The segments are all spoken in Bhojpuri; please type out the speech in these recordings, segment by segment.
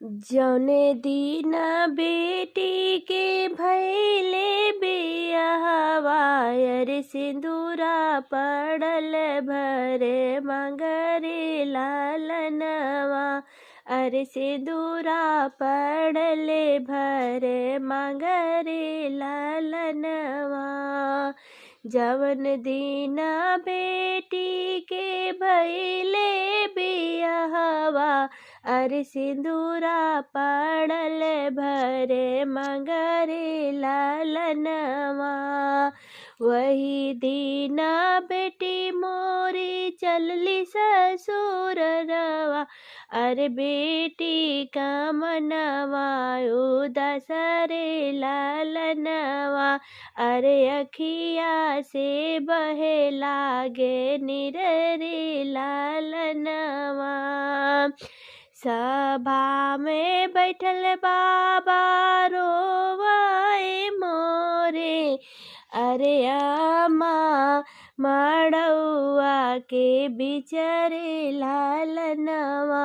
जौने दीना बेटी के भैले बियाहवा रे सिंदूरा पड़ल भरे मंगरे लालनवा। अरे सिंदूरा पड़ले भरे मंगरे लालनवा। जवन दीना बेटी के भैले बियाहवा अरे सिंदूरा पड़ल भरे मंगरे लालनवा। वही दीना बेटी मोरी चलली ससुरवा। अरे बेटी का मनवा उदास रे लालनवा। अरे अखिया से बहे लागे नीर रे लालनवा। सभा में बैठल बाबा रोवाए मोरे। अरे आमा मड़ौआ के बिचरे लालनवा।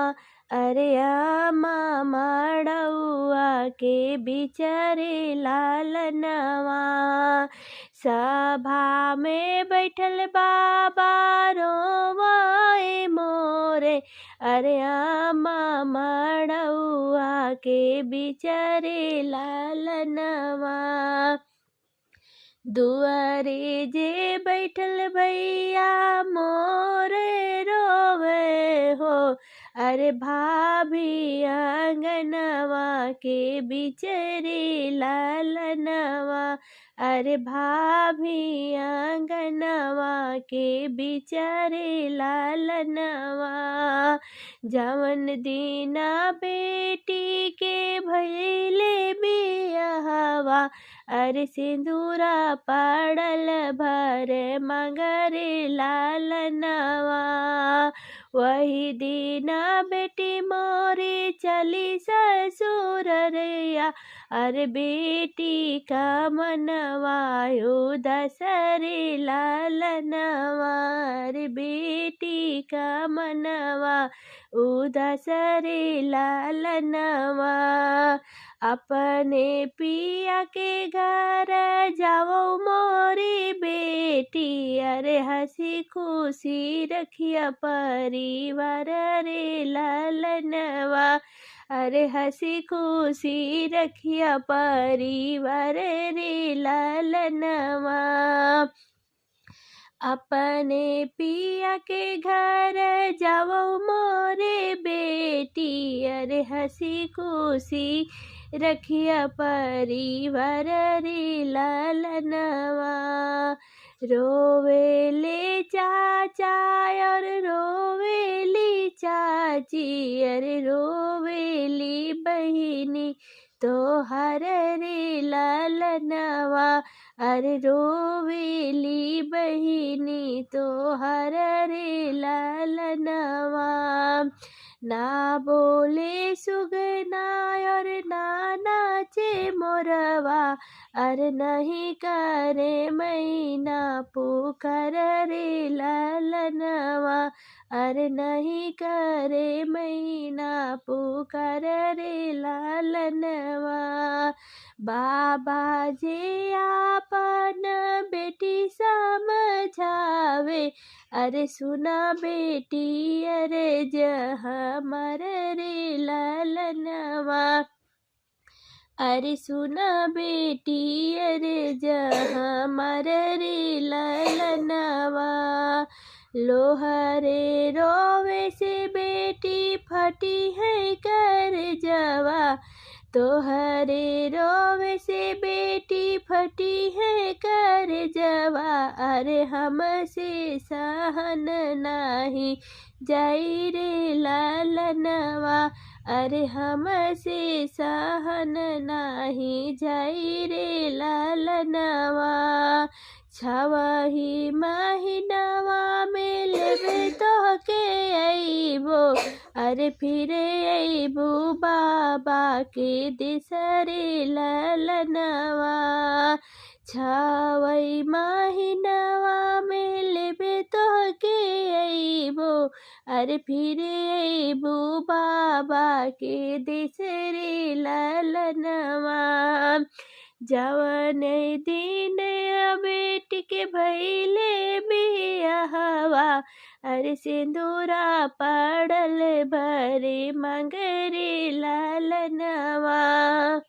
अरे आमा मड़ौआ के बिचरे लालनवा। सभा में बैठल बाबा रोवाए मोरे। अरे आमा मड़ौआ के बिचरे लालनवा। दुआरे जे बैठल भैया मोरे रोवे हो। अरे भाभी आंगनवा के बिचरे लालनवा। अरे भाभी आंगनवा के बिचरे लालनवा। जवन दीना बेटी के भैले बियाहवा अरे सिंदूरा पड़ल भरे मंगरे लालनवा। वही दीना बेटी मोरी चली ससुररिया। अरे बेटी का मनवा उदास रे लालनवा। अरे बेटी का मनवा उदास रे लालनवा। अपने पिया के घर जाओ मोरी बेटी। अरे हंसी खुशी रखिया परिवार रे लालनवा। अरे हंसी खुशी रखिया परिवार रे लालनवा। अपने पिया के घर जाओ मोरे बेटी। अरे हंसी खुशी रखिया परिवार रे लालनवा। रोवेले चाचा और रोवेली चाची। अरे रोवेली बहिनी तोहर रे लालनवा। अरे रोवेली बहिनी तोहर रे लालनवा। ना बोले सुगना और ना नाचे मोरवा। अरे नहीं करे मैना पुकार रे लालनवा। अरे नहीं करे मैना पुकार रे लालनवा। बाबा जे आपन बेटी समझावे। अरे सुना बेटी अरे हमर रे लालनवा। अरे सुना बेटी अरे हमर रे लालनवा। लोहरे रोवे से बेटी फटी है कर जवा। तोहरे रोवे से बेटी फटी है कर जवा। अरे हमसे सहन नाही जाई रे लालनवा। अरे हमसे सहन नाही जाई रे लालनवा। छवही महीनवा में लेबे तोहके अइबो। अरे फिरे अइबो बाबा के देसरे लालनवा। छवई महीनवा में लेबे तोहके अइबो। अरे फिरे अइबो बाबा बाबा के देसरे ललनवा। जवन दिन बेटी के भैले बियाहवा, अरे सिंदूरा पड़ल भरे मंगरे ललनवा।